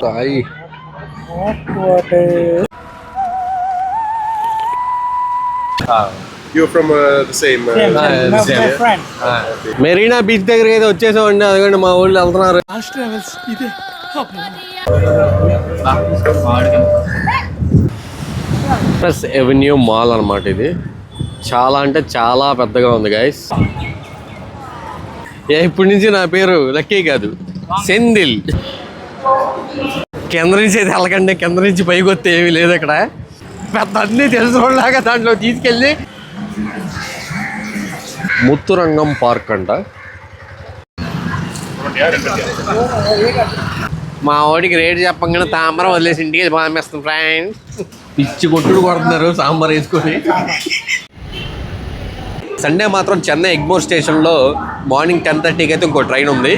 Sai You're from the same friend. Marina beach దగ్గరికి అయితే వచ్చేసామండి. అదిగోండి మా ఊళ్ళో వెళ్తున్నారు. ప్లస్ ఎవెన్యూ మాల్ అన్నమాట. ఇది చాలా అంటే చాలా పెద్దగా ఉంది గైస్. ఇప్పటి నుంచి నా పేరు లక్కీ కాదు, సెందిల్. కింద నుంచి అయితే వెళ్ళకండి, కింద నుంచి పైకి వస్తే ఏమీ లేదు. ఇక్కడ పెద్ద అన్నీ తెలుసుకోలాగా దాంట్లో తీసుకెళ్ళి ముత్తురంగం పార్క్ అంట. మా వాడికి రేటు చెప్పగానే తామరం వదిలేసి ఇంటికి పంపిస్తాం ఫ్రెండ్స్. పిచ్చి కొట్టుడు కొడుతున్నారు సాంబార్ వేసుకొని. సండే మాత్రం చెన్నై ఎగ్మోర్ స్టేషన్లో మార్నింగ్ 10:30కి అయితే ఇంకో ట్రైన్ ఉంది.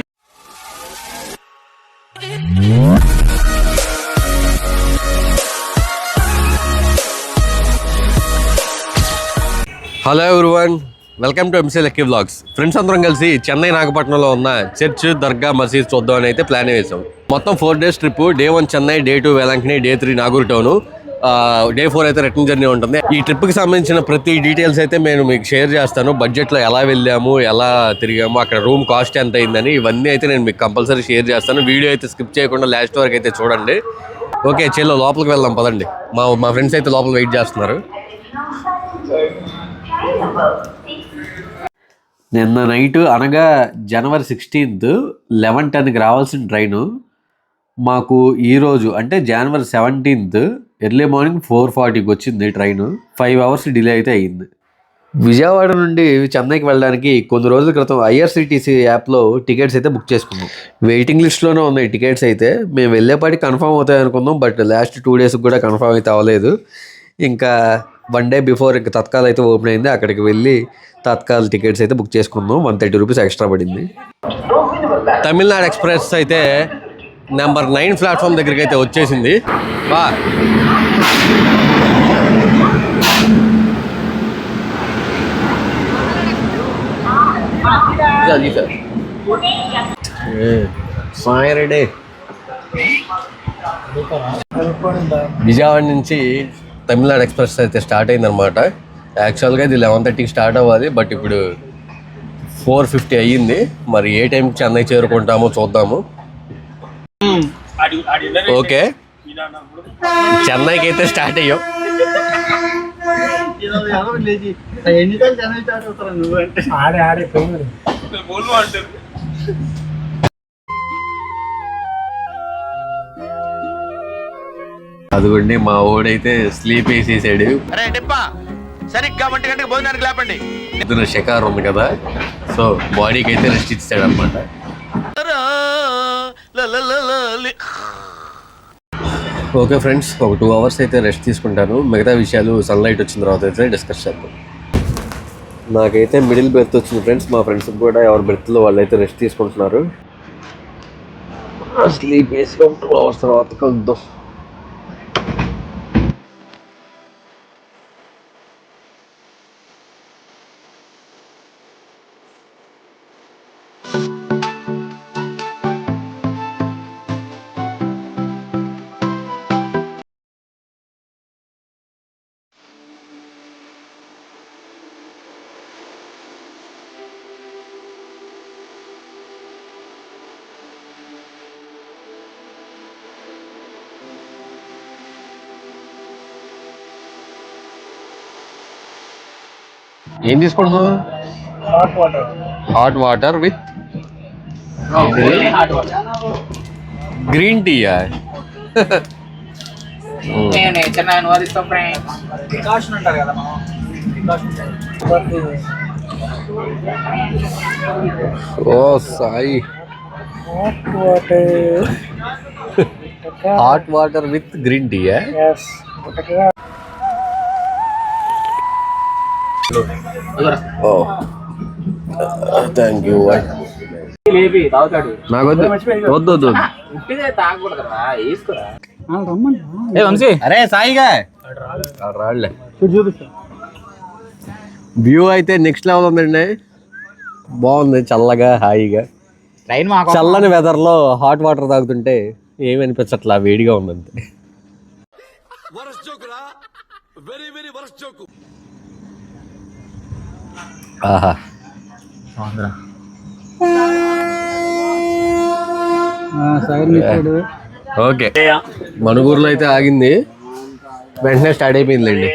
Hello everyone, welcome to MC lucky vlogs. Friends అందరం కలిసి చెన్నై నాగపట్నంలో ఉన్న చర్చ్, దర్గా, మసీద్ చూద్దాం అని అయితే ప్లాన్ వేసాం. మొత్తం 4 days trip. Day 1 Chennai, Day 2 Velankanni, Day 3 Nagore town, Day 4 అయితే రిటర్న్ జర్నీ ఉంటుంది. ఈ ట్రిప్కి సంబంధించిన ప్రతి డీటెయిల్స్ అయితే నేను మీకు షేర్ చేస్తాను. బడ్జెట్లో ఎలా వెళ్ళాము, ఎలా తిరిగాము, అక్కడ రూమ్ కాస్ట్ ఎంత అయిందని ఇవన్నీ అయితే నేను మీకు కంపల్సరీ షేర్ చేస్తాను. వీడియో అయితే స్కిప్ చేయకుండా లాస్ట్ వరకు అయితే చూడండి. ఓకే చెల్లో లోపలికి వెళ్దాం పదండి. మా ఫ్రెండ్స్ అయితే లోపల వెయిట్ చేస్తున్నారు. నిన్న నైట్ అనగా January 16th 11:10కి రావాల్సిన ట్రైను మాకు ఈరోజు అంటే January 17th ఎర్లీ మార్నింగ్ 4:40కి వచ్చింది ట్రైను. 5 hours డిలే అయితే అయ్యింది. విజయవాడ నుండి చెన్నైకి వెళ్ళడానికి కొన్ని రోజుల క్రితం IRCTC యాప్లో టికెట్స్ అయితే బుక్ చేసుకున్నాం. వెయిటింగ్ లిస్ట్లోనే ఉన్నాయి టికెట్స్ అయితే. మేము వెళ్ళేపాటికి కన్ఫర్మ్ అవుతాయి అనుకున్నాం, బట్ లాస్ట్ 2 daysకి కూడా కన్ఫర్మ్ అయితే అవ్వలేదు. ఇంకా 1 day బిఫోర్ ఇంకా తత్కాల్ అయితే ఓపెన్ అయింది. అక్కడికి వెళ్ళి తత్కాల్ టికెట్స్ అయితే బుక్ చేసుకున్నాం. 130 రూపీస్ ఎక్స్ట్రా పడింది. తమిళనాడు ఎక్స్ప్రెస్ అయితే నెంబర్ 9 ప్లాట్ఫామ్ దగ్గరికి అయితే వచ్చేసింది. బా సాయరడే విజయవాడ నుంచి తమిళనాడు ఎక్స్ప్రెస్ అయితే స్టార్ట్ అయిందనమాట. యాక్చువల్గా ఇది 11:30కి స్టార్ట్ అవ్వాలి, బట్ ఇప్పుడు 4:50 అయ్యింది. మరి ఏ టైంకి చెన్నై చేరుకుంటామో చూద్దాము. ఓకే చెన్నైకి అయితే స్టార్ట్ అయ్యాం. అదిగోండి మా ఓడైతే స్లీప్ వేసేసాడు. సరిగ్గా 1 గంటకి భోజనానికి లేపండి. పొద్దున షికారు ఉంది కదా, సో బాడీకి అయితే రెస్ట్ ఇచ్చాడు అనమాట. ఓకే ఫ్రెండ్స్, ఒక 2 hours అయితే రెస్ట్ తీసుకుంటాను. మిగతా విషయాలు సన్లైట్ వచ్చిన తర్వాత అయితే డిస్కస్ చేద్దాం. నాకైతే మిడిల్ బెర్త్ వచ్చింది ఫ్రెండ్స్. మా ఫ్రెండ్స్కి కూడా ఎవరి బెర్త్లో వాళ్ళు అయితే రెస్ట్ తీసుకుంటున్నారు. స్లీప్ వేసి 2 hours తర్వాత కలుద్దాం. ఏం తీసుకుంటున్నావు? హాట్ వాటర్ విత్ గ్రీన్ టీయా? ఓ Sai, hot water with green టీయా? Thank you. నాకు వద్దు. అరే సాయిగా రాళ్లే. వ్యూ అయితే నెక్స్ట్ లెవెల్ ఉందండి. బాగుంది, చల్లగా హాయిగా. చల్లని వెదర్లో హాట్ వాటర్ తాగుతుంటే ఏమి అనిపించట్లా, వేడిగా ఉందంతే. ఆహా ఓకే, మనుగూరులో అయితే ఆగింది, వెంటనే స్టార్ట్ అయిపోయిందిలేండి.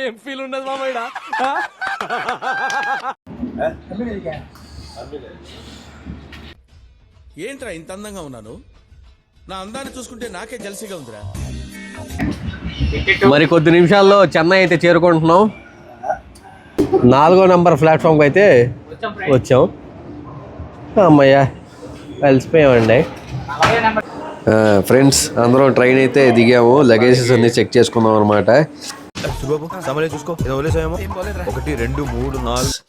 ఏం ఫీల్ ఉండదు మామయ్య. ఏంట్రా ఇంత అందంగా ఉన్నాను? నా అందాన్ని చూసుకుంటే నాకే జల్సీగా ఉందిరా. మరి కొద్ది నిమిషాల్లో చెన్నై అయితే చేరుకుంటున్నాం. 4వ నంబర్ ప్లాట్ఫామ్కి అయితే వచ్చాం. అమ్మయ్య కలిసిపోయామండి. ఫ్రెండ్స్ అందరం ట్రైన్ అయితే దిగాము, లగేజెస్ అన్ని చెక్ చేసుకున్నాం అనమాట.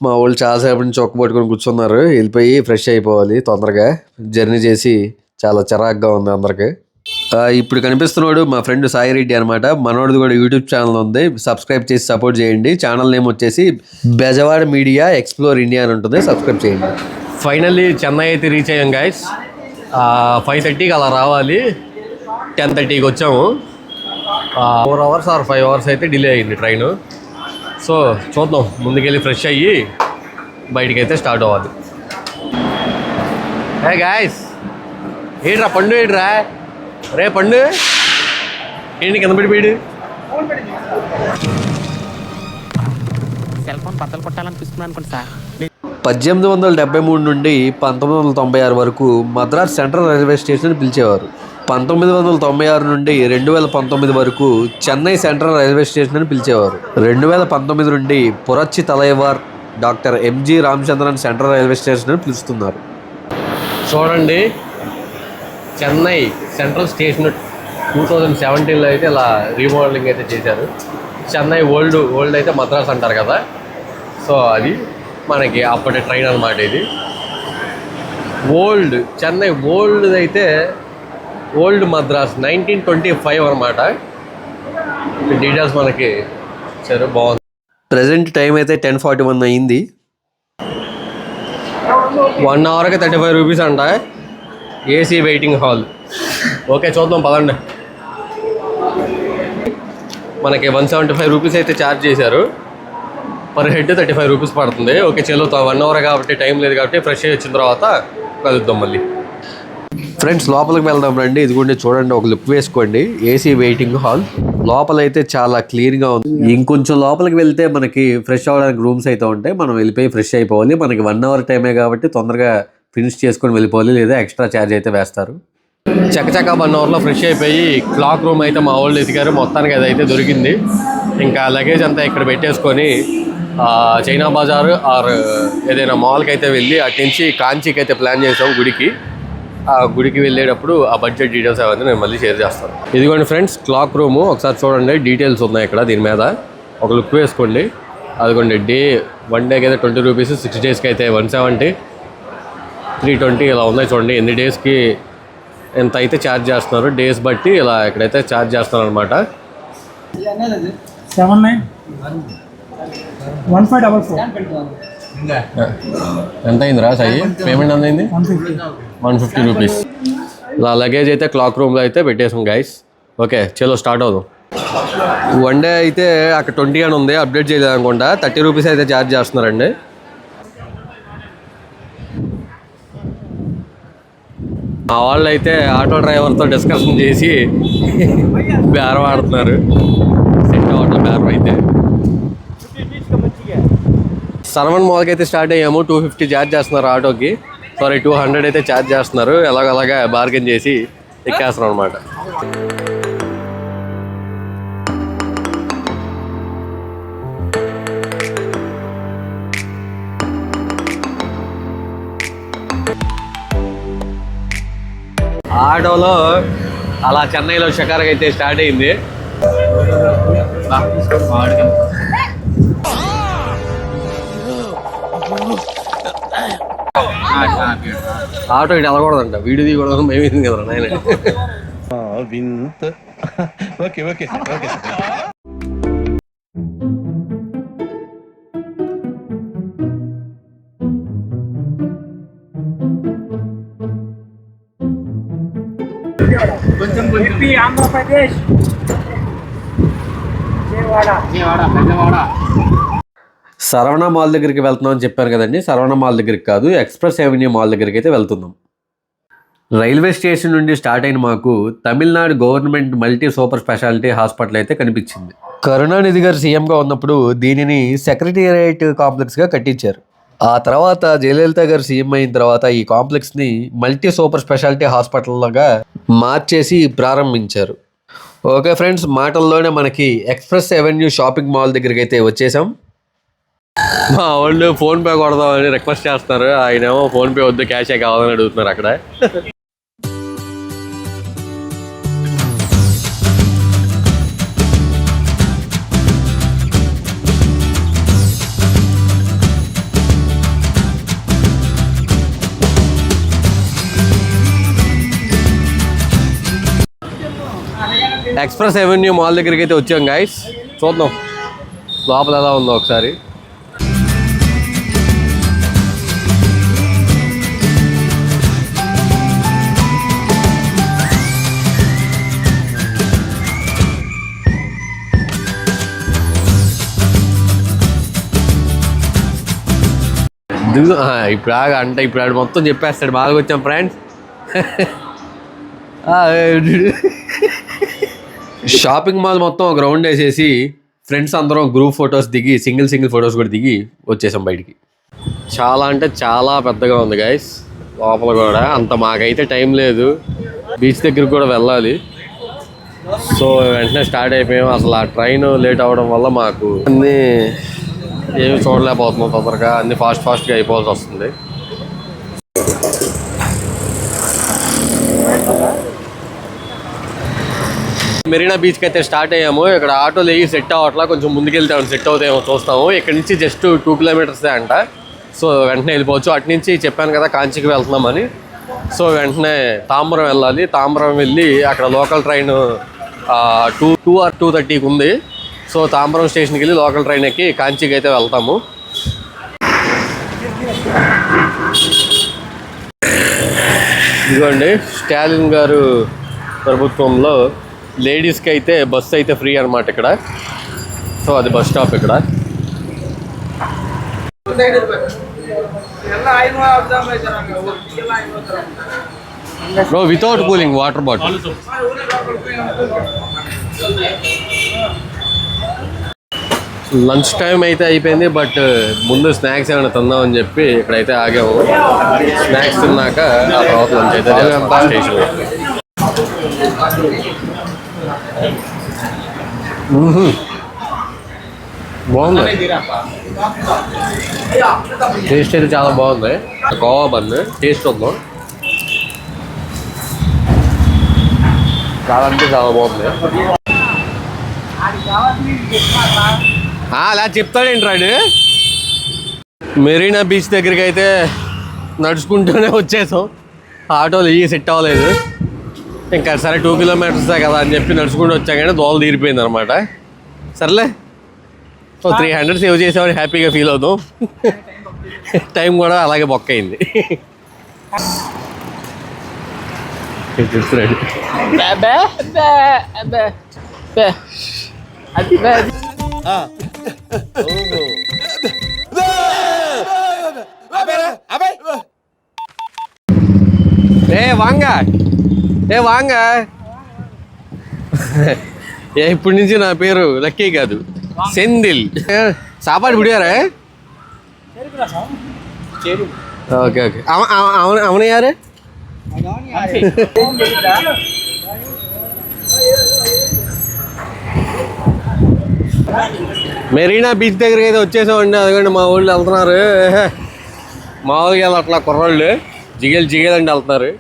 మా వాళ్ళు చాలాసేపు నుంచి చొక్క పట్టుకొని కూర్చున్నారు, వెళ్ళిపోయి ఫ్రెష్ అయిపోవాలి తొందరగా. జర్నీ చేసి చాలా చిరాగ్గా ఉంది అందరికి. ఇప్పుడు కనిపిస్తున్నాడు మా ఫ్రెండ్ సాయి రెడ్డి అనమాట. మనోడిది కూడా యూట్యూబ్ ఛానల్ ఉంది, సబ్స్క్రైబ్ చేసి సపోర్ట్ చేయండి. ఛానల్ నేమ్ వచ్చేసి బెజవాడ మీడియా ఎక్స్ప్లోర్ ఇండియా అని ఉంటుంది, సబ్స్క్రైబ్ చేయండి. ఫైనల్లీ చెన్నై అయితే రీచ్ అయ్యాం గైస్. 5:30కి అలా రావాలి, 10:30కి వచ్చాము. 4 hours or 5 hours అయితే డిలే అయ్యింది ట్రైన్. సో చూద్దాం, ముందుకెళ్ళి ఫ్రెష్ అయ్యి బయటికి స్టార్ట్ అవ్వాలి. హే గాయస్, ఏంట్రా పండు, ఏంట్రా రే పండు, ఏంటి కింద పడిపోయాడు? సెల్ ఫోన్ బద్దలు కొట్టాలనిపిస్తుంది అనుకోండి సార్. 1873 నుండి 1996 వరకు మద్రాస్ సెంట్రల్ రైల్వే స్టేషన్ పిలిచేవారు. 1996 నుండి 2019 వరకు చెన్నై సెంట్రల్ రైల్వే స్టేషన్ అని పిలిచేవారు. 2019 నుండి Puratchi Thalaivar doctor MG Ramachandran central railway station అని పిలుస్తున్నారు. చూడండి, చెన్నై సెంట్రల్ స్టేషన్ 2017లో అయితే ఇలా రీమోడలింగ్ అయితే చేశారు. చెన్నై ఓల్డ్ అయితే మద్రాస్ అంటారు కదా, సో అది మనకి అప్పటి ట్రైన్ అనమాట. ఇది చెన్నై ఓల్డ్ అయితే ఓల్డ్ మద్రాస్ 1925 అనమాట. డీటెయిల్స్ మనకి సరే బాగుంది. ప్రజెంట్ టైం అయితే 10:41 అయింది. 1 hourకి 35 రూపీస్ అంట, ఏసీ వెయిటింగ్ హాల్. ఓకే చూద్దాం పదండి. మనకి 175 రూపీస్ అయితే ఛార్జ్ చేశారు, పర్ హెడ్ 35 రూపీస్ పడుతుంది. ఓకే చలో, 1 hour కాబట్టి టైం లేదు కాబట్టి ఫ్రెష్ అయ్యి వచ్చిన తర్వాత కలుద్దాం మళ్ళీ. ఫ్రెండ్స్ లోపలికి వెళ్దాం రండి. ఇదిగోండి చూడండి, ఒక లుక్ వేసుకోండి. ఏసీ వెయిటింగ్ హాల్ లోపలైతే చాలా క్లీన్గా ఉంది. ఇంకొంచెం లోపలికి వెళ్తే మనకి ఫ్రెష్ అవ్వడానికి రూమ్స్ అయితే ఉంటాయి. మనం వెళ్ళిపోయి ఫ్రెష్ అయిపోవాలి. మనకి 1 hour టైమే కాబట్టి తొందరగా ఫినిష్ చేసుకొని వెళ్ళిపోవాలి, లేదా ఎక్స్ట్రా ఛార్జ్ అయితే వేస్తారు. చక్కచక్క 1 hourలో ఫ్రెష్ అయిపోయి క్లాక్ రూమ్ అయితే మా వాళ్ళు ఎతికారు. మొత్తానికి అదైతే దొరికింది. ఇంకా లగేజ్ అంతా ఇక్కడ పెట్టేసుకొని చైనా బజార్ ఆర్ ఏదైనా మాల్కి అయితే వెళ్ళి అటు నుంచి కాంచీకి అయితే ప్లాన్ చేసాం గుడికి. ఆ గుడికి వెళ్ళేటప్పుడు ఆ బడ్జెట్ డీటెయిల్స్ అవన్నీ నేను మళ్ళీ షేర్ చేస్తాను. ఇదిగోండి ఫ్రెండ్స్ క్లాక్ రూము, ఒకసారి చూడండి డీటెయిల్స్ ఉన్నాయి ఇక్కడ దీని మీద, ఒక లుక్ వేసుకోండి. అదిగోండి 1 డేకి అయితే 20 రూపీస్, 6 డేస్కి అయితే 170, 320 ఇలా ఉన్నాయి. చూడండి ఎన్ని డేస్కి ఎంత అయితే ఛార్జ్ చేస్తున్నారు, డేస్ బట్టి ఇలా ఇక్కడైతే ఛార్జ్ చేస్తున్నారు అనమాట. 791544 ఎంత అయిందిరా సాయి? పేమెంట్ ఎంత అయింది? 150 రూపీస్. ఇలా లగేజ్ అయితే క్లాక్ రూమ్లో అయితే పెట్టేసాం గైస్. ఓకే చలో స్టార్ట్ అవుదాం. 1 డే అయితే అక్కడ 20 అని ఉంది, అప్డేట్ చేయలేదు అనుకుంటా. 30 రూపీస్ అయితే ఛార్జ్ చేస్తున్నారండి. మా వాళ్ళు అయితే ఆటో డ్రైవర్తో డిస్కషన్ చేసి బేరం ఆడుతున్నారు. సెట్ అవ్వట్ల బేరం అయితే. సరవణ్ మాల్కి అయితే స్టార్ట్ అయ్యాము. 250 ఛార్జ్ చేస్తున్నారు ఆటోకి, సారీ 200 అయితే ఛార్జ్ చేస్తున్నారు. ఎలాగలాగా బార్గెన్ చేసి ఎక్కేస్తున్నాం అనమాట. ఆటోలో అలా చెన్నైలో షికారుకి అయితే స్టార్ట్ అయింది. ఆటో ఇటు వెళ్ళకూడదంట, వీడియో తీయకూడదు మేమేంది కదా నాయన. వింత. Okay okay okay. AP Andhra Pradesh Vijayawada. Saravana mall దగ్గరికి వెళ్తున్నాం అని చెప్పాను కదండి. శరవణ మాల్ దగ్గరికి కాదు, ఎక్స్ప్రెస్ అవెన్యూ మాల్ దగ్గరికి అయితే వెళ్తున్నాం. రైల్వే స్టేషన్ నుండి స్టార్ట్ అయిన మాకు Tamil Nadu government multi super speciality hospital అయితే కనిపించింది. కరుణానిధి గారు సీఎంగా ఉన్నప్పుడు దీనిని సెక్రటేరియట్ కాంప్లెక్స్గా కట్టించారు. ఆ తర్వాత జయలలిత గారు సీఎం అయిన తర్వాత ఈ కాంప్లెక్స్ని మల్టీ సూపర్ స్పెషాలిటీ హాస్పిటల్గా మార్చేసి ప్రారంభించారు. ఓకే ఫ్రెండ్స్, మాటల్లోనే మనకి ఎక్స్ప్రెస్ అవెన్యూ షాపింగ్ మాల్ దగ్గరికి అయితే వచ్చేసాం. మా వాళ్ళు ఫోన్పే కొడదామని రిక్వెస్ట్ చేస్తున్నారు. ఆయనేమో ఫోన్పే వద్దు, క్యాషే కావాలని అడుగుతున్నారు అక్కడ. ఎక్స్ప్రెస్ అవెన్యూ మాల్ దగ్గరికి అయితే వచ్చాం గైస్. చూద్దాం లోపల ఎలా ఉందో ఒకసారి. ఇప్పుడు అంటే ఇప్పుడు ఆడు మొత్తం చెప్పేస్తాడు. బాగా వచ్చాం ఫ్రెండ్స్. షాపింగ్ మాల్ మొత్తం ఒక రౌండ్ వేసేసి ఫ్రెండ్స్ అందరం గ్రూప్ ఫొటోస్ దిగి సింగిల్ ఫొటోస్ కూడా దిగి వచ్చేసాం బయటికి. చాలా అంటే చాలా పెద్దగా ఉంది గైస్ లోపల కూడా. అంత మాకైతే టైం లేదు, బీచ్ దగ్గరికి కూడా వెళ్ళాలి. సో వెంటనే స్టార్ట్ అయిపోయాం. అసలు ఆ ట్రైన్ లేట్ అవ్వడం వల్ల మాకు అన్నీ ఏమి చూడలేకపోతున్నాం. తొందరగా అన్ని ఫాస్ట్గా అయిపోవాల్సి వస్తుంది. మెరీనా బీచ్కి అయితే స్టార్ట్ అయ్యాము. ఇక్కడ ఆటోలు వేయి సెట్ అవ్వట్లా, కొంచెం ముందుకెళ్తే సెట్ అవుతాయేమో చూస్తాము. ఇక్కడ నుంచి జస్ట్ 2 కిలోమీటర్సే అంట. సో వెంటనే వెళ్ళిపోవచ్చు. అటు నుంచి చెప్పాను కదా కాంచికి వెళ్తున్నామని. సో వెంటనే తాంబరం వెళ్ళాలి. తాంబరం వెళ్ళి అక్కడ లోకల్ ట్రైన్ 2 or 2:30కి ఉంది. సో తాంబరం స్టేషన్కి వెళ్ళి లోకల్ ట్రైన్ ఎక్కి కాంచికి అయితే వెళ్తాము. ఇదిగోండి స్టాలిన్ గారు ప్రభుత్వంలో లేడీస్కి అయితే బస్సు అయితే ఫ్రీ అనమాట ఇక్కడ. సో అది బస్ స్టాప్ ఇక్కడ. Bro without cooling water bottle. Lunch time అయితే అయిపోయింది, బట్ ముందు స్నాక్స్ ఏమైనా తిందామని చెప్పి ఇక్కడైతే ఆగాము. స్నాక్స్ తిన్నాక ఆ తర్వాత లంచ్ అయితే స్టేషన్లో. బాగుంది, టేస్ట్ అయితే చాలా బాగుంది. కోవా బన్ టేస్ట్ ఉందో చాలా అంటే చాలా బాగుంది. అలా చెప్తాడేంటి రాడు. మెరీనా బీచ్ దగ్గరికి అయితే నడుచుకుంటూనే వచ్చేసాం. ఆటోలు ఇవి సెట్ అవ్వలేదు. ఇంకా సరే 2 కిలోమీటర్సే కదా అని చెప్పి నడుచుకుంటూ వచ్చాం, కానీ దోల తీరిపోయింది అనమాట. సర్లే, సో 300 సేవ్ చేసామని హ్యాపీగా ఫీల్ అవుతాం. టైం కూడా అలాగే బొక్క అయింది. వాంగ ఇప్పటి నుంచి నా పేరు లక్కీ కాదు, సెందిల్. సాపాడు పుడియారా? Okay okay. అవును యారు మెరీనా బీచ్ దగ్గరికి అయితే వచ్చేసామండి. అదిగోండి మా ఊళ్ళో వెళ్తున్నారు. మామూలుగా అట్లా కుర్రాళ్ళు జిగేలండి వెళ్తున్నారు.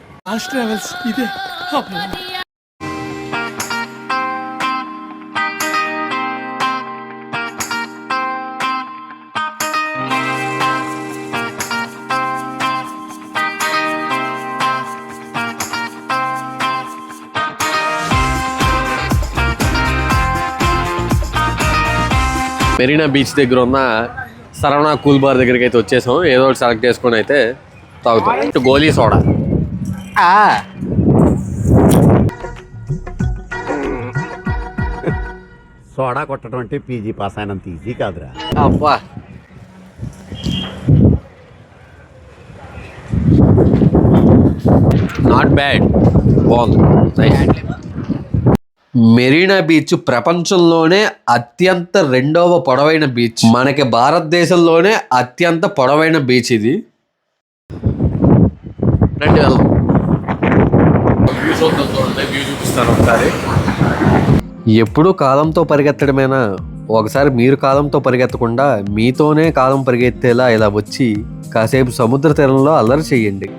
మెరీనా బీచ్ దగ్గర ఉన్న సరవణ కూల్ బార్ దగ్గరికి అయితే వచ్చేసాం. ఏదో ఒకటి సెలెక్ట్ చేసుకొని అయితే తాగుతాం. గోలీ సోడా. సోడా కొట్టడం అంటే పీజీ పాస్ అయినంత ఈజీ కాదురా. అబ్బా, నాట్ బ్యాడ్, బాగుంది. మెరీనా బీచ్ ప్రపంచంలోనే అత్యంత రెండవ పొడవైన బీచ్. మనకి భారతదేశంలోనే అత్యంత పొడవైన బీచ్ ఇది. రండి వెళ్దాం. వ్యూ చూపిస్తాను ఒకసారి. ఎప్పుడూ కాలంతో పరిగెత్తడమేనా, ఒకసారి మీరు కాలంతో పరిగెత్తకుండా మీతోనే కాలం పరిగెత్తేలా ఇలా వచ్చి కాసేపు సముద్ర తీరంలో అల్లరి చెయ్యండి.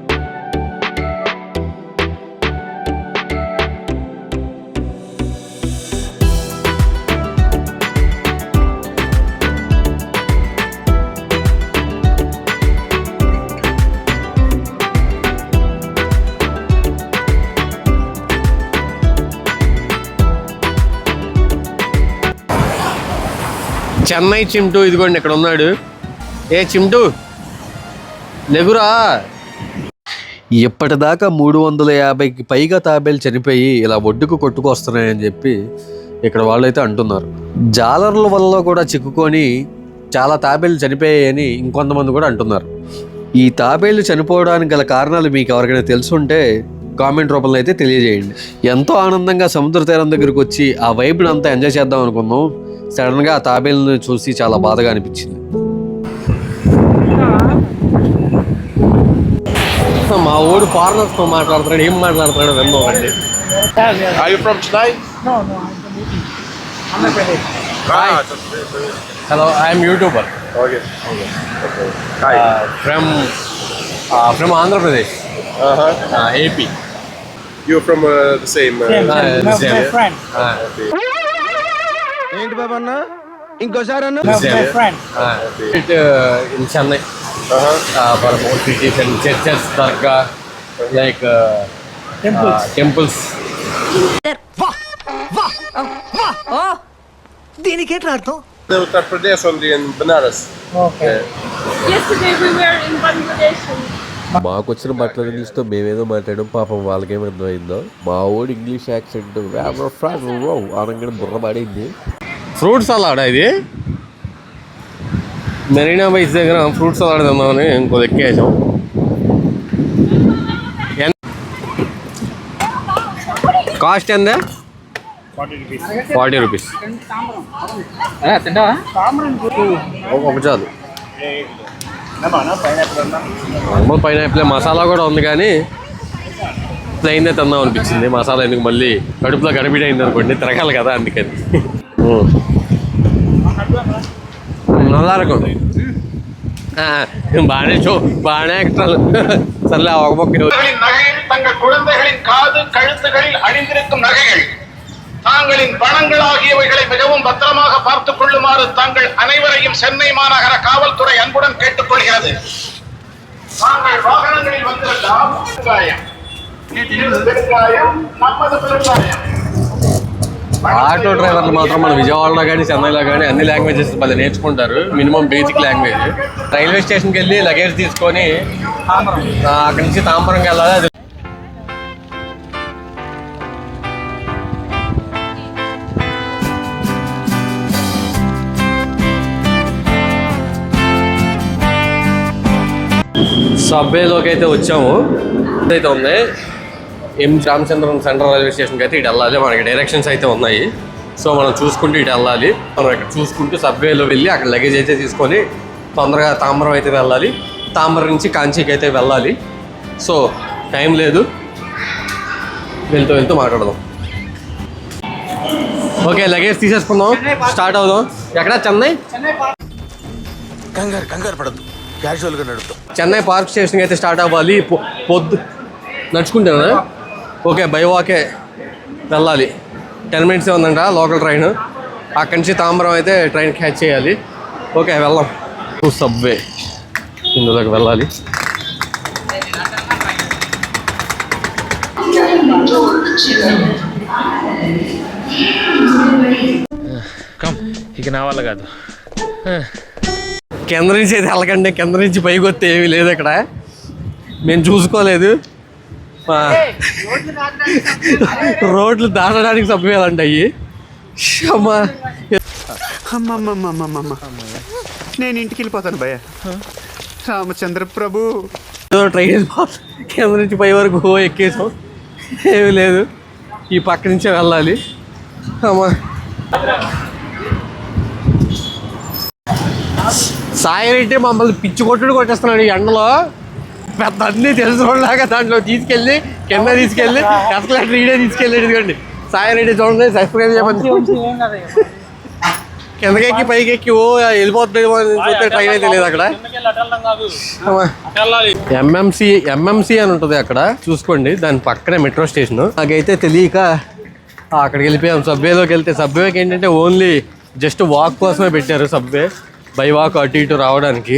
చెన్నై చింటూ ఇదిగోండి ఇక్కడ ఉన్నాడు. ఏ చింటూ లెగురా. ఇప్పటిదాకా 350కి పైగా తాబేలు చనిపోయి ఇలా ఒడ్డుకు కొట్టుకొస్తున్నాయని చెప్పి ఇక్కడ వాళ్ళైతే అంటున్నారు. జాలర్ల వల్ల కూడా చిక్కుకొని చాలా తాబేలు చనిపోయాయని ఇంకొంతమంది కూడా అంటున్నారు. ఈ తాబేలు చనిపోవడానికి గల కారణాలు మీకు ఎవరికైనా తెలుసుంటే కామెంట్ రూపంలో అయితే తెలియజేయండి. ఎంతో ఆనందంగా సముద్ర తీరం దగ్గరికి వచ్చి ఆ వైబ్ని అంతా ఎంజాయ్ చేద్దాం అనుకున్నాం. సడన్గా ఆ తాబేలుని చూసి చాలా బాధగా అనిపించింది. మా ఊడు ఫారినర్స్తో మాట్లాడుతున్నాడు. ఏం మాట్లాడుతున్నాడు విన్నామండి. Are you from Chennai? No, Andhra Pradesh. Hello, I'm YouTuber Okay. Hi. From Andhra Pradesh, AP. You're from the same. My friend. ఏంటి బాబా అన్న ఇంకోసారి అన్న My friend. In Chennai for more cities and churches, dargah, like temples. దీనికేంట్రా అర్థం? Uttar Pradesh only in Banaras. Okay. Yesterday we were in Bangladesh. మాకు వచ్చిన బట్టల ఇంగ్లీష్తో మేమేదో మాట్లాడడం, పాపం వాళ్ళకేం అర్థమైందో. మా ఊడు ఇంగ్లీష్ యాక్సెంట్ అనగానే బుర్ర పడింది. ఫ్రూట్ సలాడా ఇది. మెరీనా బీచ్ దగ్గర ఫ్రూట్ సలాడ్ తిందామని ఇంకో ఎక్కేసాం. కాస్ట్ ఎంత? 40 రూపీస్. తింటావా? ఒక చాలు. నార్మల్ పైనాపిల్ మసాలా కూడా ఉంది కానీ ప్లెయిన్దే తిందాం అనిపించింది. మసాలా ఎందుకు మళ్ళీ కడుపులో గడిబిడి అయింది అనుకోండి, తిరగాలి కదా అందుకని. நல்லா இருக்கும். బాగానే బాగానే ఎక్స్ట్రాలు. సర్లే ఒక మొక్క. நகைகள் தங்கள் குழந்தைகளின் காது கழுத்துகளில் அணிந்திருக்கும் நகைகள் தாங்களின் பணங்கள் ஆகியவைகளை மிகவும் பத்திரமாக பார்த்துக் கொள்ளுமாறு தாங்கள் அனைவரையும் சென்னை மாநகர காவல்துறை அன்புடன் கேட்டுக்கொள்கிறது. தாங்கள் வாகனங்களில் வந்திருந்தால் பெருங்காயம், இது பெருங்காயம், நமது பெருங்காயம். ఆటో డ్రైవర్లు మాత్రం మన విజయవాడలో కానీ చెన్నైలో కానీ అన్ని లాంగ్వేజెస్ మళ్ళీ నేర్చుకుంటారు. Minimum basic language. రైల్వే స్టేషన్కి వెళ్ళి లగేజ్ తీసుకొని అక్కడి నుంచి తాంబరంకి వెళ్ళాలి. అది సబ్వేలోకి అయితే వచ్చాము. అయితే ఉంది ఎం రామచంద్రం సెంట్రల్ రైల్వే స్టేషన్కి అయితే ఇటు వెళ్ళాలి. మనకి డైరెక్షన్స్ అయితే ఉన్నాయి. సో మనం చూసుకుంటూ ఇటు వెళ్ళాలి. మనం ఇక్కడ చూసుకుంటూ సబ్వేలో వెళ్ళి అక్కడ లగేజ్ అయితే తీసుకొని తొందరగా తాంబరం అయితే వెళ్ళాలి. తాంబరం నుంచి కాంచీకి అయితే వెళ్ళాలి. సో టైం లేదు, వెళ్తూ వెళ్తూ మాట్లాడదాం. ఓకే, లగేజ్ తీసేసుకుందాం, స్టార్ట్ అవుదాం. ఎక్కడ? చెన్నై. కంగారు పడద్దు, క్యాజువల్గా నడుపుతాం. చెన్నై పార్క్ స్టేషన్కి అయితే స్టార్ట్ అవ్వాలి. పొద్దు నడుచుకుంటానా? ఓకే, బై వాకే వెళ్ళాలి. 10 minutes ఉందంట లోకల్ ట్రైన్. అక్కడి నుంచి తాంబరం అయితే ట్రైన్ క్యాచ్ చేయాలి. ఓకే, వెళ్దాం. సబ్వే ఇందులోకి వెళ్ళాలి. ఇక నా వల్ల కాదు. కింద నుంచి అయితే వెళ్ళకండి, కింద నుంచి పైకి వస్తే ఏమీ లేదు ఇక్కడ, మేము చూసుకోలేదు. రోడ్లు దాటడానికి సభ్యాలంట అయ్యి. అమ్మా అమ్మమ్మమ్మమ్మమ్మ, నేను ఇంటికి వెళ్ళిపోతాను భయ్య. రామచంద్ర ప్రభు. ట్రైన్ కింద నుంచి పై వరకు ఎక్కేసాం, ఏమీ లేదు, ఈ పక్క నుంచే వెళ్ళాలి. అమ్మా సాయిరెడ్డి మమ్మల్ని పిచ్చి కొట్టుడు కొట్టేస్తున్నాడు ఈ ఎండలో. పెద్ద అన్నీ తెలుసుకోలాగా దాంట్లో తీసుకెళ్ళి కింద తీసుకెళ్ళి ఎస్కలేటర్ ఈడే తీసుకెళ్ళాడు. ఇదిగోండి సాయిరెడ్డి చూడండి, సబ్స్క్రైబ్ చేయమని. కిందకెక్కి పైకి ఎక్కి ఓ వెళ్ళిపోతుందేమో చూస్తే ట్రైన్ అయితే లేదు అక్కడ. ఎంఎంసి అని ఉంటుంది అక్కడ, చూసుకోండి, దాని పక్కనే మెట్రో స్టేషన్. నాకైతే తెలియక అక్కడికి వెళ్ళిపోయాం. సబ్వేలోకి వెళ్తే సబ్వేకి ఏంటంటే ఓన్లీ జస్ట్ వాక్ కోసమే పెట్టారు. సబ్వే బై వాక్ అటు ఇటు రావడానికి,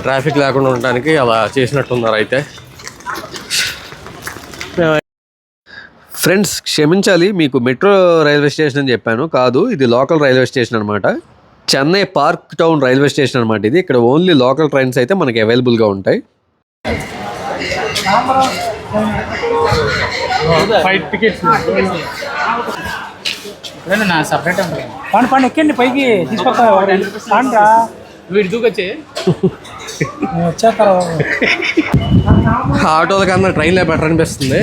ట్రాఫిక్ లేకుండా ఉండడానికి అలా చేసినట్టున్నారు. అయితే ఫ్రెండ్స్ క్షమించాలి, మీకు మెట్రో రైల్వే స్టేషన్ అని చెప్పాను, కాదు, ఇది లోకల్ రైల్వే స్టేషన్ అనమాట. Chennai park town railway station అనమాట ఇది. ఇక్కడ ఓన్లీ లోకల్ ట్రైన్స్ అయితే మనకి అవైలబుల్గా ఉంటాయి. సపరేట్ పండు ఎక్కండి పైకి తీసుకొస్తా. వీడి దూకొచ్చే వచ్చేస్తారు. ఆటోల కన్నా ట్రైన్లే బెటర్ అనిపిస్తుంది.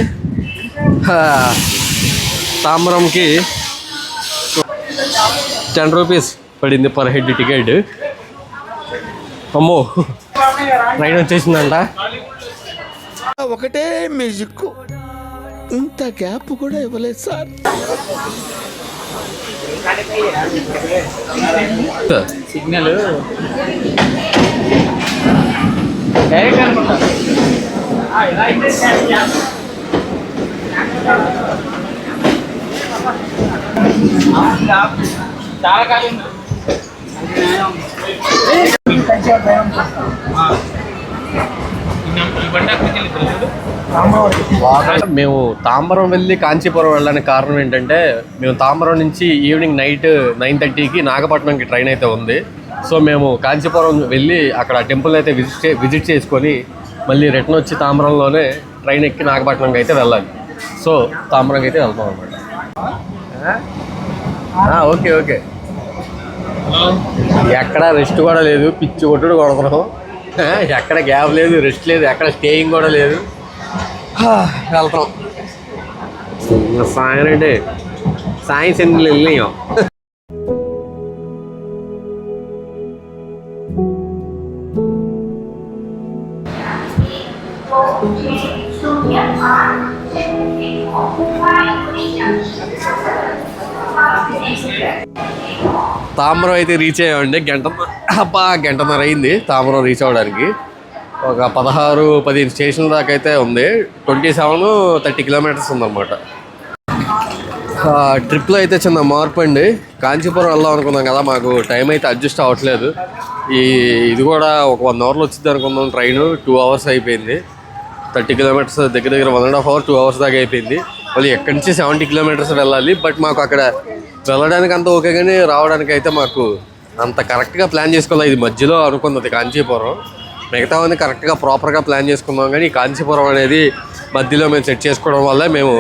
తాంబరంకి 10 రూపీస్ పడింది పర్ హెడ్ టికెట్. అమ్మో ట్రైన్ వచ్చేసిందంట. ఒకటే మ్యూజిక్, ఇంత గ్యాప్ కూడా ఇవ్వలేదు సార్. సిగ్నల్ డైరెక్ట్ అనుకుంటా. చాలా కాలం మేము తాంబరం వెళ్ళి కాంచీపురం వెళ్ళడానికి కారణం ఏంటంటే, మేము తాంబరం నుంచి ఈవినింగ్ నైట్ 9:30కి నాగపట్నంకి ట్రైన్ అయితే ఉంది. సో మేము కాంచీపురం వెళ్ళి అక్కడ టెంపుల్ అయితే విజిట్ చేసుకొని మళ్ళీ రిటర్న్ వచ్చి తాంబరంలోనే ట్రైన్ ఎక్కి నాగపట్నంకి అయితే వెళ్ళాలి. సో తాంబరంకి అయితే వెళ్తాం అనమాట. ఓకే ఓకే, ఎక్కడ రెస్ట్ కూడా లేదు, పిచ్చి కొట్టుడు కొడుతున్నాం. ఎక్కడ గ్యాప్ లేదు, రెస్ట్ లేదు, ఎక్కడ స్టేయింగ్ కూడా లేదు. వెళ్తాం. సాయంత్రం సాయంత్రం వెళ్ళాం. తాంబరం అయితే రీచ్ అయ్యామండి. గంటన్నర అయింది తాంబరం రీచ్ అవ్వడానికి. ఒక 16-15 స్టేషన్ దాకా అయితే ఉంది. 27-30 కిలోమీటర్స్ ఉందన్నమాట. ట్రిప్లో అయితే చిన్న మార్పు అండి. కాంచీపురం వెళ్దాం అనుకున్నాం కదా, మాకు టైం అయితే అడ్జస్ట్ అవ్వట్లేదు. ఇది కూడా ఒక 1 అవర్లో వచ్చింది అనుకున్నాం. ట్రైన్ 2 అవర్స్ అయిపోయింది. 30 కిలోమీటర్స్ దగ్గర 1.5 అవర్ 2 అవర్స్ దాకా అయిపోయింది. మళ్ళీ ఎక్కడి నుంచి 70 కిలోమీటర్స్ వెళ్ళాలి. బట్ మాకు అక్కడ వెళ్ళడానికి అంత ఓకే, కానీ రావడానికి అయితే మాకు అంత కరెక్ట్గా ప్లాన్ చేసుకోవాలి. ఇది మధ్యలో అనుకున్నది కాంచీపురం, మిగతావన్నీ కరెక్ట్గా ప్రాపర్గా ప్లాన్ చేసుకున్నాం. కానీ కాంచీపురం అనేది మధ్యలో మేము సెట్ చేసుకోవడం వల్ల మేము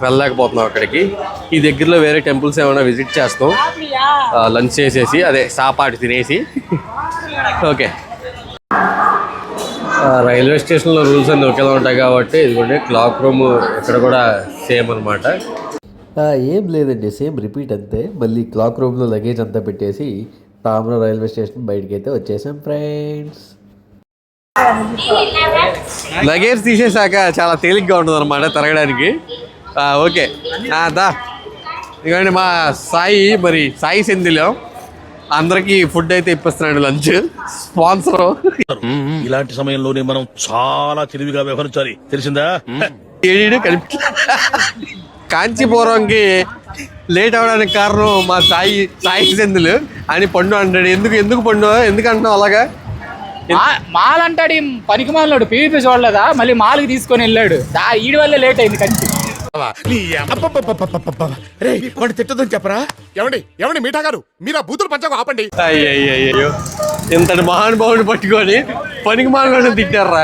వెళ్ళలేకపోతున్నాం అక్కడికి. ఈ దగ్గరలో వేరే టెంపుల్స్ ఏమైనా విజిట్ చేస్తాం, లంచ్ చేసేసి, అదే సాపాటు తినేసి. ఓకే, రైల్వే స్టేషన్లో రూల్స్ అన్నీ ఒకేలా ఉంటాయి కాబట్టి ఇదిగోండి క్లాక్ రూమ్ ఇక్కడ కూడా సేమ్ అనమాట. ఏం లేదండి, సేమ్ రిపీట్ అంతే. మళ్ళీ క్లాక్ రూమ్లో లగేజ్ అంతా పెట్టేసి తాంబరం రైల్వే స్టేషన్ బయటకి అయితే వచ్చేసాం ఫ్రెండ్స్. లగేజ్ తీసేసాక చాలా తేలిగ్గా ఉంటుంది అనమాట తిరగడానికి. ఓకే దా, ఇదిగోండి మా సాయి సెంధిలో అందరికి ఫుడ్ అయితే ఇప్పిస్తున్నాడు, లంచ్ స్పాన్సర్. ఇలాంటి సమయంలోనే మనం చాలా తెలివిగా వ్యవహరించాలి, తెలిసిందా? కాంచీపురంకి లేట్ అవడానికి కారణం మా సాయి సెంధులు అని పండు అంటాడు. ఎందుకు పండు, ఎందుకు అంటున్నావు అలాగా? మాల్ అంటాడు, పనికి మాలాడు పీవీపీ చూడలేదా, మళ్ళీ మాల్కి తీసుకొని వెళ్ళాడు, ఈడి వల్లే లేట్ అయింది కంచి. రే వాడు తిట్టదని చెప్పరా. ఏమండి మీఠా గారు మీరు ఆ బూతులు పంచకు ఆపండి. అయ్యో ఇంతటి మహానుభావుని పట్టుకొని పనికి మానుకొని తిట్టారా.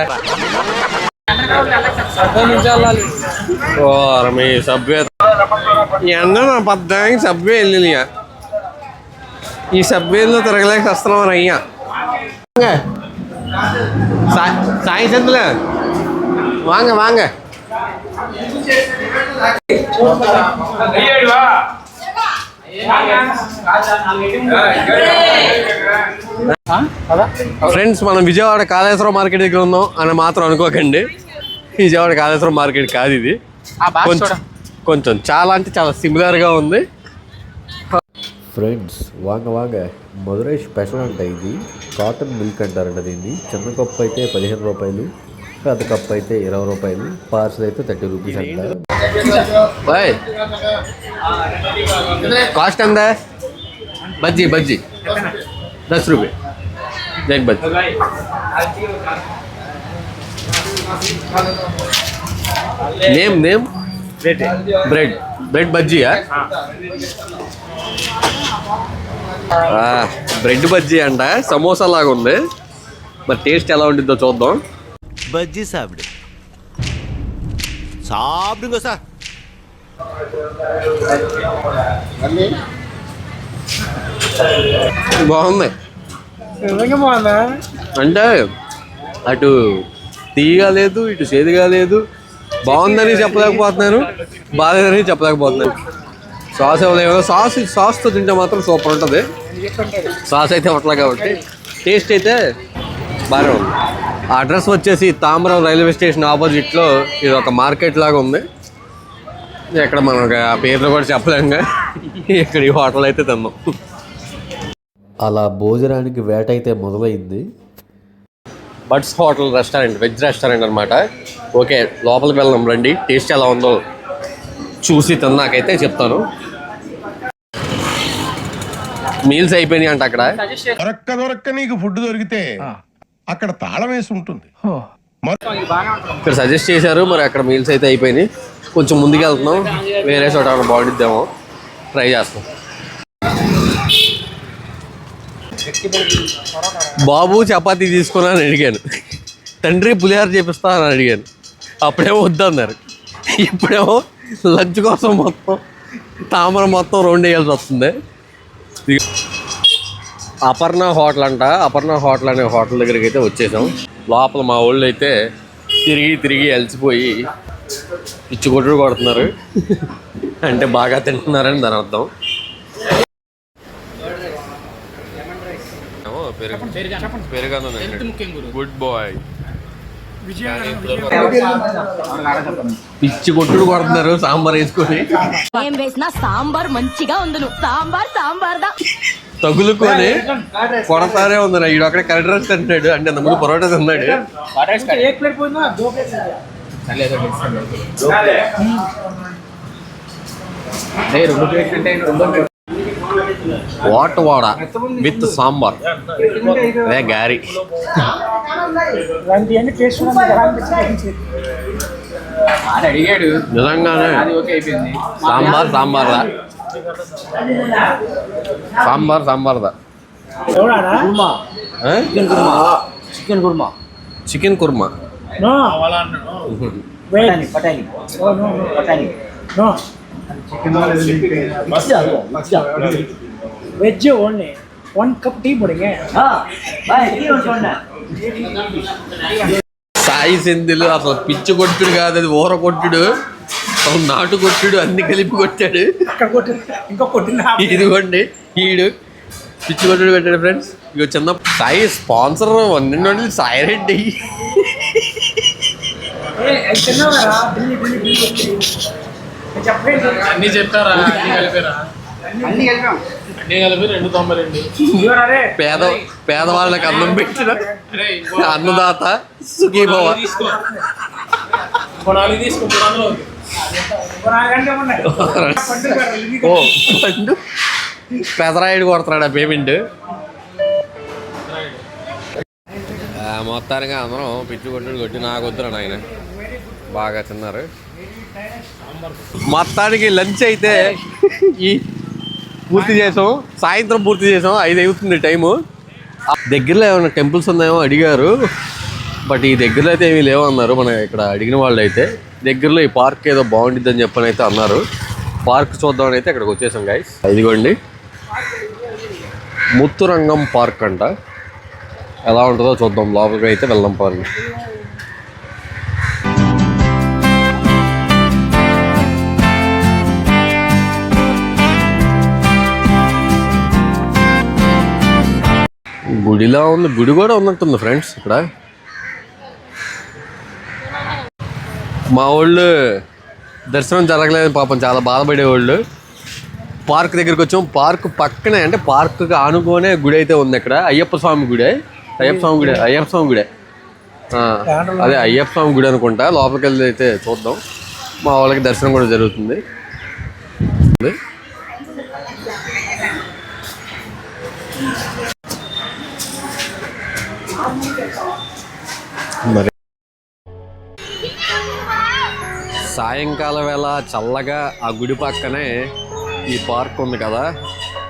మీ సబ్వే ఎండ నా పద్దానికి సబ్వే వెళ్ళినాయా. ఈ సబ్వేలో తిరగలేక వస్తున్నాం అయ్యా. సాయి సందులే వాంగ వాంగ. ఫ్రెండ్స్ మనం విజయవాడ కాళేశ్వరం మార్కెట్ దగ్గర ఉన్నాం అని మాత్రం అనుకోకండి. విజయవాడ కాళేశ్వరం మార్కెట్ కాదు ఇది. కొంచెం చాలా అంటే చాలా సిమిలర్గా ఉంది. ఫ్రెండ్స్ వాంగ మధురై స్పెషల్ అంట ఇది. కాటన్ మిల్క్ అంటారంట దీన్ని. చిన్న కప్పు అయితే 15 రూపాయలు, పెద్ద కప్పు అయితే 20 రూపాయలు, పార్సల్ అయితే 30 రూపీస్ అంట. కాస్ట్ ఎంత? బజ్జీ 10 రూపాయ एक बज नेम ब्रेड बज्जी బ్రెడ్ బజ్జీ అంట. సమోసా లాగా ఉంది. మరి టేస్ట్ ఎలా ఉంటుందో చూద్దాం. బజ్జీ సాపిడు సాపిడు సార్. బాగుంది. అంటే అటు తీయగా లేదు, ఇటు చేదుగా లేదు. బాగుందని చెప్పలేకపోతున్నాను, బాగాలేదని చెప్పలేకపోతున్నాను. సాస్ ఇవ్వలేదు. సాస్తో తింటే మాత్రం సూపర్ ఉంటుంది. సాస్ అయితే అట్లా కాబట్టి టేస్ట్ అయితే బాగానే ఉంది. ఆ అడ్రస్ వచ్చేసి తాంబరం రైల్వే స్టేషన్ ఆపోజిట్లో ఇది ఒక మార్కెట్ లాగా ఉంది. ఇక్కడ మనకు ఆ పేర్లు కూడా చెప్పలేంగా. ఇక్కడ ఈ హోటల్ అయితే తిన్నాం. అలా భోజనానికి వేట అయితే మొదలైంది. బట్స్ హోటల్ రెస్టారెంట్, వెజ్ రెస్టారెంట్ అనమాట. ఓకే, లోపలికి వెళ్దాం రండి. టేస్ట్ ఎలా ఉందో చూసి తిన్నాకైతే చెప్తాను. మీల్స్ అయిపోయినాయి అంట అక్కడ. దొరక్క నీకు ఫుడ్ దొరికితే అక్కడ తాళం వేసి ఉంటుంది. ఇక్కడ సజెస్ట్ చేశారు, మరి అక్కడ మీల్స్ అయితే అయిపోయినాయి. కొంచెం ముందుకు వెళ్తున్నాం, వేరే చోట బాగుండిద్దామో ట్రై చేస్తాం. బాబు చపాతీ తీసుకున్నాను అడిగాను. తండ్రి పులిహార చేపిస్తా అని అడిగాను. అప్పుడేమో వద్దన్నారు. ఇప్పుడేమో లంచ్ కోసం మొత్తం తామర మొత్తం రౌండ్ వేయాల్సి వస్తుంది. అపర్ణ హోటల్ అంట. అపర్ణ హోటల్ అనే హోటల్ దగ్గరికి అయితే వచ్చేసాం. లోపల మా వాళ్ళు అయితే తిరిగి అలసిపోయి పిచ్చి కొట్టుడు కొడుతున్నారు. అంటే బాగా తింటున్నారని దాని అర్థం. Good boy. పిచ్చి కొట్టుడు కొడుతున్నారు సాంబార్ వేసుకొని. ఏం వేసినా సాంబార్ మంచిగా ఉంది. సాంబార్ తగులుకొని కొడతారే ఉందన్న. ఈడు అక్కడ కరెక్ట్ రైస్ తింటాడు. అంటే అంత ముందు పొరోటా తిన్నాడు. వాడ విత్ సాంబార్, అదే గారి. అడిగాడు నిజంగానే సాంబార్దా. Chicken korma. Veg only 1 cup tea పొడిగే. సాయి సెందులు అసలు పిచ్చి కొట్టుడు కాదు, అది ఊర కొట్టుడు, నాటు కొట్టుడు, అన్ని కలిపి కొట్టాడు. ఇదిగోండి ఈడు పిచ్చి కొట్టుడు పెట్టాడు ఫ్రెండ్స్. ఇక చిన్న సాయి స్పాన్సర్ వండి సాయి రెడ్డి. అన్ని చెప్పారా? అన్ని కలిపి 292. పేదవాళ్ళకి అన్నం పెట్టిన అన్నదాత సుఖీభవ. ఓ పండు పెదరాయుడు కొడుతున్నాడు ఆ పేమెంట్. మొత్తానికి అందరం పిచ్చి కొట్టుడు కొట్టి నాకు వద్దురా నాయన. బాగా తిన్నారు. మొత్తానికి లంచ్ అయితే ఈ పూర్తి చేసాం, సాయంత్రం పూర్తి చేసాం. 5 అవుతుంది టైము. దగ్గరలో ఏమైనా టెంపుల్స్ ఉన్నాయేమో అడిగారు, బట్ ఈ దగ్గరలో అయితే ఏమీ లేవు అన్నారు. మన ఇక్కడ అడిగిన వాళ్ళు అయితే దగ్గరలో ఈ పార్క్ ఏదో బాగుంటుంది అని చెప్పని అయితే అన్నారు. పార్క్ చూద్దామని అయితే ఇక్కడికి వచ్చేసాం గైస్. ఇదిగోండి ముత్తురంగం పార్క్ అంట. ఎలా ఉంటుందో చూద్దాం, లోపలికి అయితే వెళ్దాం పార్క్. గుడిలా ఉంది, గుడి కూడా ఉన్నట్టుంది ఫ్రెండ్స్ ఇక్కడ. మా వాళ్ళు దర్శనం జరగలేదు పాపం, చాలా బాధపడేవాళ్ళు. పార్క్ దగ్గరికి వచ్చాం. పార్క్ పక్కనే అంటే పార్క్కి ఆనుకోనే గుడి అయితే ఉంది ఇక్కడ. అయ్యప్ప స్వామి గుడి అదే అయ్యప్ప స్వామి గుడి అనుకుంటా. లోపలికి వెళ్ళి అయితే చూద్దాం. మా వాళ్ళకి దర్శనం కూడా జరుగుతుంది. మరి సాయంకాలం వేళ చల్లగా ఆ గుడి పక్కనే ఈ పార్క్ ఉంది కదా,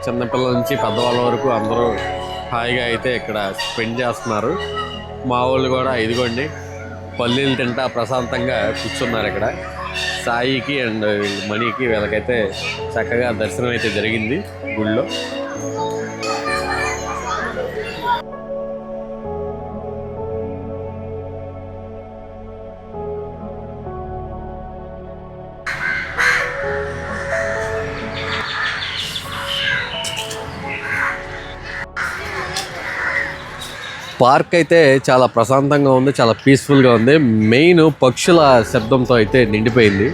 చిన్నపిల్లల నుంచి పెద్దవాళ్ళ వరకు అందరూ హాయిగా అయితే ఇక్కడ స్పెండ్ చేస్తున్నారు. మా వాళ్ళు కూడా ఇదిగోండి పల్లీలు తింటా ప్రశాంతంగా కూర్చున్నారు ఇక్కడ. సాయికి అండ్ మణికి వీళ్ళకైతే చక్కగా దర్శనం అయితే జరిగింది గుడిలో. పార్క్ అయితే చాలా ప్రశాంతంగా ఉంది, చాలా పీస్ఫుల్గా ఉంది. మెయిన్ పక్షుల శబ్దంతో అయితే నిండిపోయింది.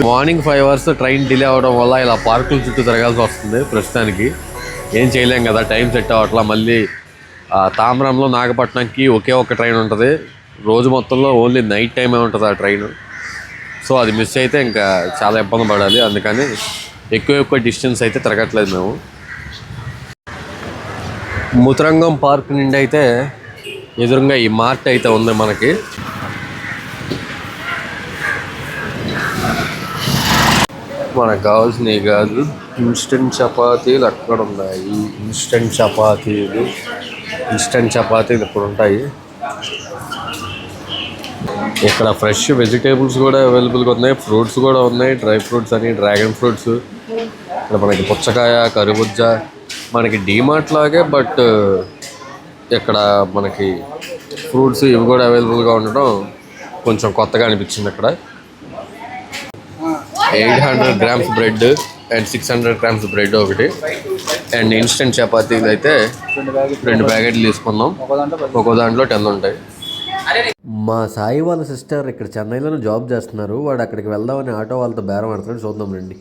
మార్నింగ్ 5 hours ట్రైన్ డిలే అవ్వడం వల్ల ఇలా పార్కుల చుట్టూ తిరగాల్సి వస్తుంది. ప్రస్తుతానికి ఏం చేయలేం కదా, టైం సెట్ అవ్వట్లా. మళ్ళీ తాంబరంలో నాగపట్నంకి ఒకే ఒక ట్రైన్ ఉంటుంది. రోజు మొత్తంలో ఓన్లీ నైట్ టైమే ఉంటుంది ఆ ట్రైన్. సో అది మిస్ అయితే ఇంకా చాలా ఇబ్బంది పడాలి. అందుకని ఎక్కువ డిస్టెన్స్ అయితే తిరగట్లేదు మేము. ముత్తురంగం పార్క్ నుండి అయితే ఎదురుగా ఈ మార్ట్ అయితే ఉంది మనకి. మనకు కావాల్సినవి కాదు, ఇన్స్టెంట్ చపాతీలు అక్కడ ఉన్నాయి. ఇన్స్టెంట్ చపాతీలు ఇక్కడ ఉంటాయి. ఇక్కడ ఫ్రెష్ వెజిటేబుల్స్ కూడా అవైలబుల్గా ఉన్నాయి, ఫ్రూట్స్ కూడా ఉన్నాయి. డ్రై ఫ్రూట్స్ అని, డ్రాగన్ ఫ్రూట్స్. ఇక్కడ మనకి పుచ్చకాయ, కర్బూజా, మనకి డీమార్ట్ లాగే, బట్ ఇక్కడ మనకి ఫ్రూట్స్ ఇవి కూడా అవైలబుల్గా ఉండడం కొంచెం కొత్తగా అనిపించింది. ఇక్కడ 800 grams bread and 600 grams bread ఒకటి, అండ్ ఇన్స్టెంట్ చపాతీలు అయితే 2 ప్యాకెట్లు తీసుకున్నాం. ఒక్కో దాంట్లో 10 ఉంటాయి. మా సాయి వాళ్ళ సిస్టర్ ఇక్కడ చెన్నైలోనే జాబ్ చేస్తున్నారు. వాడు అక్కడికి వెళ్దామని ఆటో వాళ్ళతో బేరం ఆడుతున్నాడు. చూద్దాం రండి.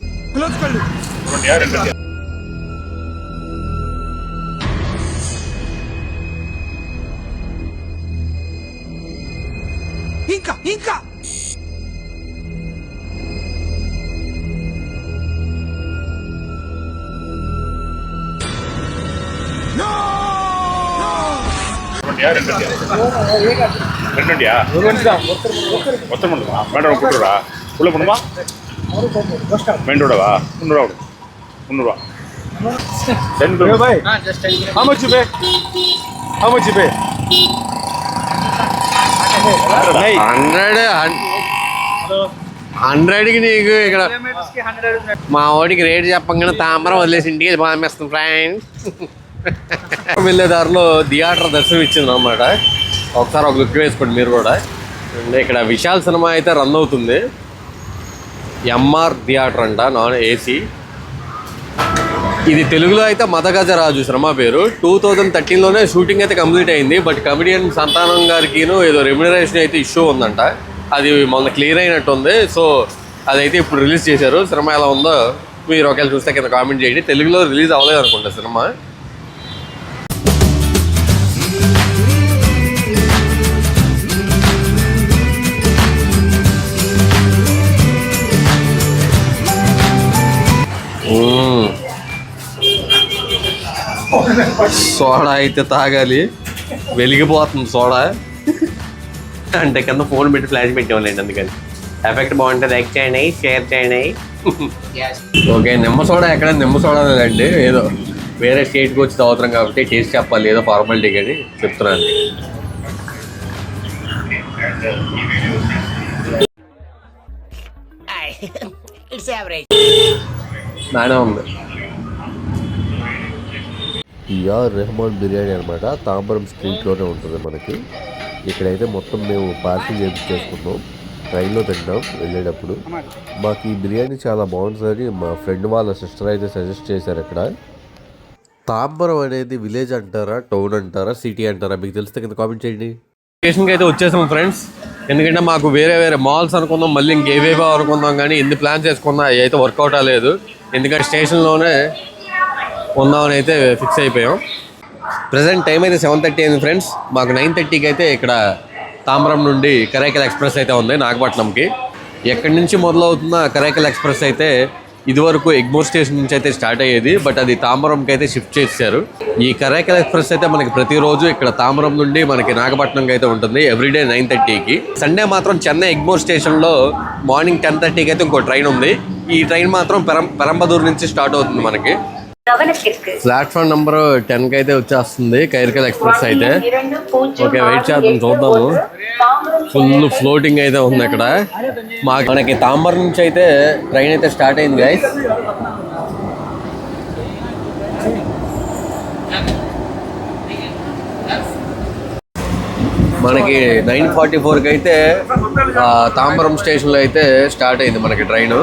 ఇంకా ரெண்டுண்டியா மொத்தம் பண்ணுமா மேடம் 3 ரூபா உள்ள பண்ணுமா மெயின் ரோடவா 300 ரூபா 300 ரூபா 10 ரூபா how much you pay 100కి నీకు ఇక్కడ మా వాడికి రేట్ చెప్పగానే తామరం వదిలేసి ఇంటికి పంపిస్తాం ఫ్రెండ్స్. వెళ్ళే దారిలో థియేటర్ దర్శనం ఇచ్చింది అన్నమాట. ఒకసారి ఒక లుక్ వేసుకోండి మీరు కూడా. ఇక్కడ విశాల్ సినిమా అయితే రన్ అవుతుంది. ఎంఆర్ థియేటర్ అంట, నాన్ ఏసీ. ఇది తెలుగులో అయితే మదగజరాజు సినిమా పేరు. 2013లోనే షూటింగ్ అయితే కంప్లీట్ అయింది. బట్ కమెడియన్ సంతానం గారికి ఏదో రెమ్యునరేషన్ అయితే ఇష్యూ ఉందంట. అది మొన్న క్లియర్ అయినట్టు ఉంది. సో అదైతే ఇప్పుడు రిలీజ్ చేశారు. సినిమా ఎలా ఉందో మీరు ఒకవేళ చూస్తే కింద కామెంట్ చేయండి. తెలుగులో రిలీజ్ అవ్వలేదు అనుకుంటా సినిమా. సోడా అయితే తాగాలి, వెలిగిపోతుంది సోడా. అంటే కింద ఫోన్ పెట్టి ఫ్లాష్ పెట్టేవాళ్ళండి అందుకని. ఎఫెక్ట్ బాగుంటుంది. లైక్ చేయండి, షేర్ చేయండి. ఓకే, నిమ్మ సోడా ఎక్కడ నిమ్మ సోడా లేదండి, ఏదో వేరే స్టేట్కి వచ్చి తాగుతున్నాం కాబట్టి టేస్ట్ చెప్పాలి, ఏదో ఫార్మాలిటీ అని చెప్తున్నాను. బాగానే ఉంది. పిఆర్ రెహమాన్ బిర్యానీ అనమాట. తాంబరం స్ట్రీట్లోనే ఉంటుంది మనకి. ఇక్కడైతే మొత్తం మేము పార్సిల్ చేయించేసుకున్నాం, ట్రైన్లో తింటాం వెళ్ళేటప్పుడు. మాకు ఈ బిర్యానీ చాలా బాగుంటుందని మా ఫ్రెండ్ వాళ్ళ సిస్టర్ అయితే సజెస్ట్ చేశారు. ఇక్కడ తాంబరం అనేది విలేజ్ అంటారా, టౌన్ అంటారా, సిటీ అంటారా, మీకు తెలిస్తే కింద కామెంట్ చేయండి. లొకేషన్కి అయితే వచ్చేసాం ఫ్రెండ్స్. ఎందుకంటే మాకు వేరే వేరే మాల్స్ అనుకుందాం, మళ్ళీ ఇంకేవేవో అనుకుందాం, కానీ ఎన్ని ప్లాన్ చేసుకున్నా అవి అయితే వర్కౌట్ అవ్వలేదు. ఎందుకంటే స్టేషన్లోనే ఉందామని అయితే ఫిక్స్ అయిపోయాం. ప్రజెంట్ టైం అయితే 7:30 అయింది ఫ్రెండ్స్. మాకు 9:30కి అయితే ఇక్కడ తాంబరం నుండి కరైకల్ ఎక్స్ప్రెస్ అయితే ఉంది నాగపట్నంకి. ఎక్కడి నుంచి మొదలవుతున్న కరైకల్ ఎక్స్ప్రెస్ అయితే ఇదివరకు ఎగ్మోర్ స్టేషన్ నుంచి అయితే స్టార్ట్ అయ్యేది, బట్ అది తాంబరంకి అయితే షిఫ్ట్ చేశారు. ఈ కరైకల్ ఎక్స్ప్రెస్ అయితే మనకి ప్రతిరోజు ఇక్కడ తాంబరం నుండి మనకి నాగపట్నంకి అయితే ఉంటుంది, ఎవ్రీడే 9:30కి. సండే మాత్రం చెన్నై ఎగ్మోర్ స్టేషన్లో మార్నింగ్ 10:30కి అయితే ఇంకో ట్రైన్ ఉంది. ఈ ట్రైన్ మాత్రం పెరంబదూర్ నుంచి స్టార్ట్ అవుతుంది మనకి. ప్లాట్ఫామ్ నెంబర్ 10కి అయితే వచ్చేస్తుంది కరైకల్ ఎక్స్ప్రెస్ అయితే. ఓకే, వెయిట్ చేద్దాం, చూద్దాము. ఫుల్ ఫ్లోటింగ్ అయితే ఉంది ఇక్కడ. మనకి తాంబరం నుంచి అయితే ట్రైన్ అయితే స్టార్ట్ అయింది గైస్. మనకి 9:44కి అయితే తాంబరం స్టేషన్లో అయితే స్టార్ట్ అయింది మనకి ట్రైన్.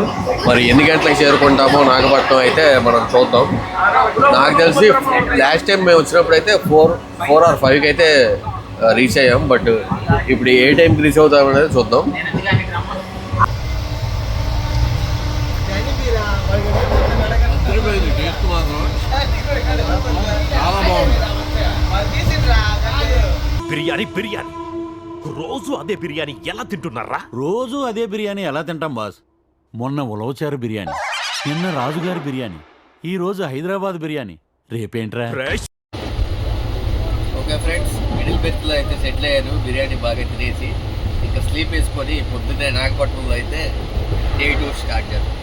మరి ఎన్ని గంటలకు చేరుకుంటామో నాగపట్నం అయితే మనం చూద్దాం. నాకు తెలిసి లాస్ట్ టైం మేము వచ్చినప్పుడు అయితే 4 or 5కి అయితే రీచ్ అయ్యాం, బట్ ఇప్పుడు ఏ టైంకి రీచ్ అవుతాం అనేది చూద్దాం. బిర్యానీ బిర్యానీ రోజు అదే బిర్యానీ ఎలా తింటున్నారా? రోజు అదే బిర్యానీ ఎలా తింటాం బాస్? మొన్న ఉలవచారు బిర్యానీ, నిన్న రాజుగారి బిర్యానీ, ఈ రోజు హైదరాబాద్ బిర్యానీ, రేపేంట్రా? ఓకే ఫ్రెండ్స్, మిడిల్ బెర్త్లో అయితే సెటిల్ అయ్యాను. బిర్యానీ బాగా తినేసి ఇంకా స్లీప్ వేసుకొని పొద్దున్నే నాగపట్నంలో అయితే డే 2 స్టార్ట్ చేస్తాను.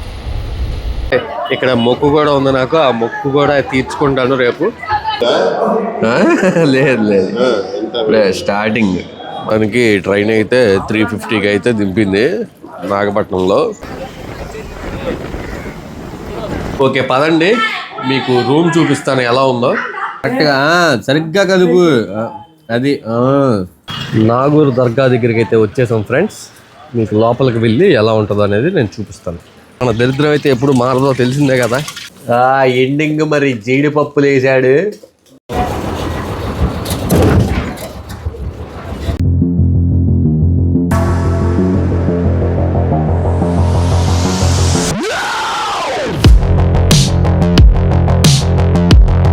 ఇక్కడ మొక్కు కూడా ఉంది నాకు, ఆ మొక్కు కూడా తీర్చుకుంటాను రేపు. లేదు స్టార్టింగ్ మనకి ట్రైన్ అయితే 3:50కి అయితే దింపింది నాగపట్నంలో. ఓకే పదండి, మీకు రూమ్ చూపిస్తాను ఎలా ఉందో. కరెక్ట్గా సరిగ్గా కలుపు. అది నాగూర్ దర్గా దగ్గరికి అయితే వచ్చేసాం ఫ్రెండ్స్. మీకు లోపలికి వెళ్ళి ఎలా ఉంటుందో అనేది నేను చూపిస్తాను. మన దరిద్రం అయితే ఎప్పుడు మారదో తెలిసిందే కదా. ఎండింగ్ మరి జీడిపప్పులు వేసాడు.